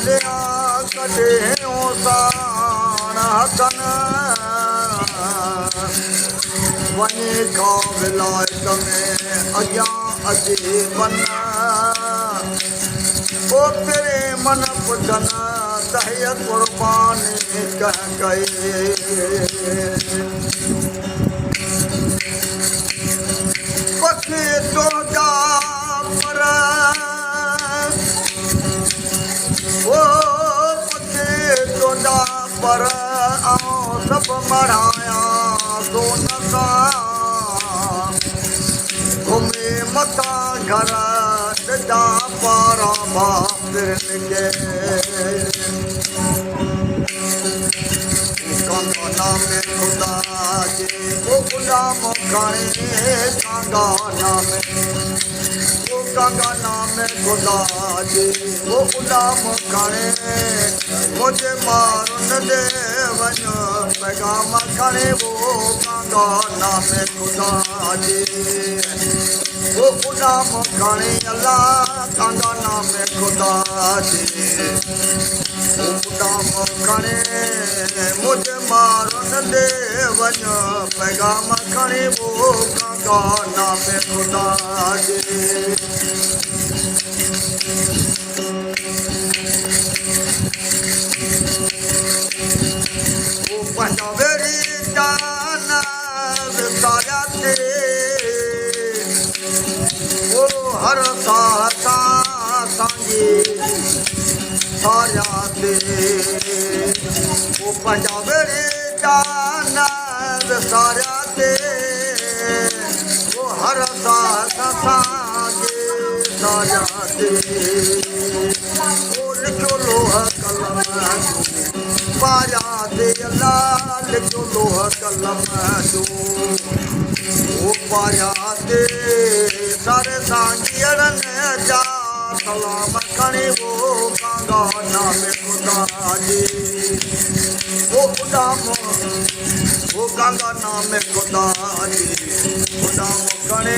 लिया कटे ओसान हसन वनी का विलायत में अजा अजी बन ओ तेरे मन पुछन तहिय कुर्बानी कह गए पखी तो जा पर ओ पखी तो जा पर आओ सब मढ़ाया तो नसा घूमे मता घर जा पारा बापिर के कांगाना में खुदा जी वो गुलाम खाने कांगाना में वो कांगाना में खुदा जी वो गुलाम खाने मुझे मारुन दे वनो पैगाम खाने वो कांगाना में खुदा जी वो गुलाम खाने अल्लाह कांगाना में खुदा जी वो गुलाम खाने मुझे मारुन दे वनो पैगाम खाने वो कांगाना में खुदा जी वो पंजाबेरी जाना साया ते वो हर साता सांगे साया ते वो पंजाबेरी जाना साया ते वो हर साता सांगे साया ते वो लिखो लोहा कलम पाया दे अल्लाह लिखो लोहा कलम जो वो पाया दे सारे सांगियरन जा सलाम खड़े वो कांगाना में खुदा जी वो उदाम वो कांगाना में खुदा जी उदाम खड़े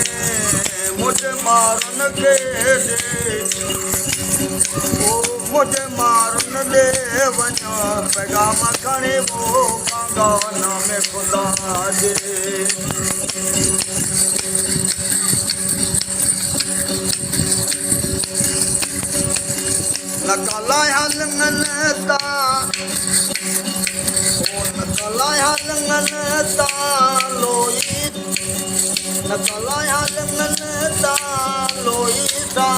मुझे मारन के दे ओ मुझे मारन दे वना पैगाम खड़े वो कांगाना में खुदा जी नकलाया लंगलता ओ नकलाया लंगलता लोई नकलाया लंगलता लोईता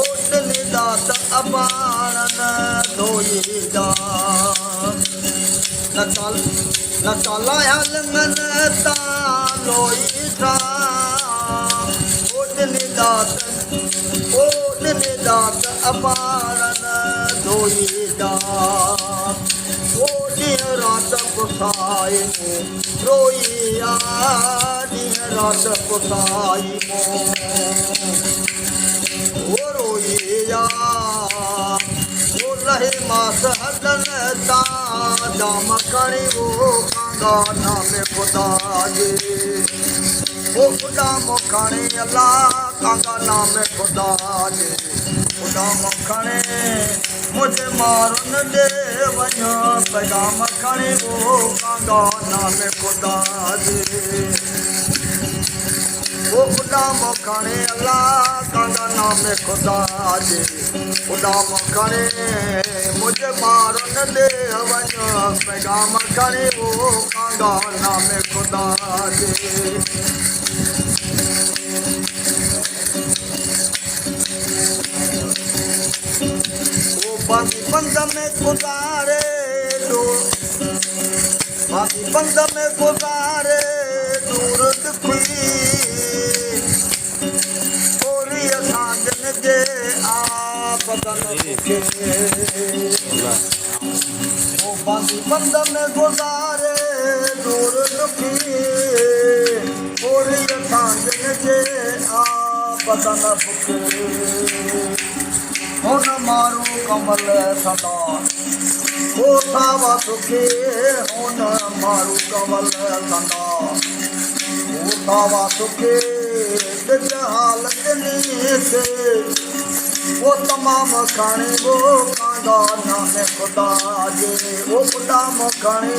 ओडनी दात अपारन धोईदा नकलाया लंगलता लोईता ओडनी दात अपारन धोईदा ओडी रात पुसाई मो रोईया दी रात पुसाई मो ओ रोईया ओ लहे मास हदन ता दाम करी वो कांगाना में खुदा जी वो खुदा मोखाने अल्लाह कांगाना में खुदा जी खुदा मोखाने मुझे मारुन दे वनो पैगाम खड़े वो कांगाना में खुदा जी वो खुदा मोखाने अल्लाह कांगाना में खुदा जी खुदा मोखाने मुझे मारुन दे वनो पैगाम खड़े वो कांगाना में खुदा जी बाकी बंद में गुजारे दो बाकी बंद में गुजारे दूर दुखी और ये सांजन दे आप बदन के ओ बाकी बंद में गुजारे दूर दुखी और ये सांजन दे आप बदन के हो न मारू कमल सदा हो सावा सुखे हो न मारू कमल सदा हो सावा सुखे हालत नी से वो तमाम खाने वो कांदा नाम खुदा जे वो खुदा मखाने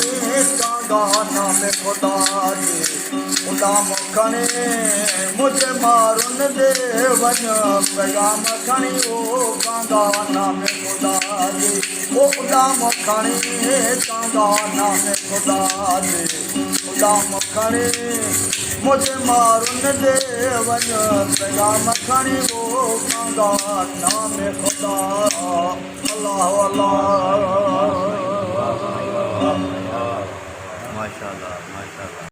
कांदा नाम खुदा जे खुदा मखाने मुझे मारुन दे वन पैगाम खणी वो कांदा नाम खुदा जे वो खुदा मखाने कांदा नाम खुदा जे खुदा मखाने मुझे मारुन दे वन पैगाम खणी वो कांदा नाम खुदा अल्लाह अल्लाह माशाल्लाह माशाल्लाह।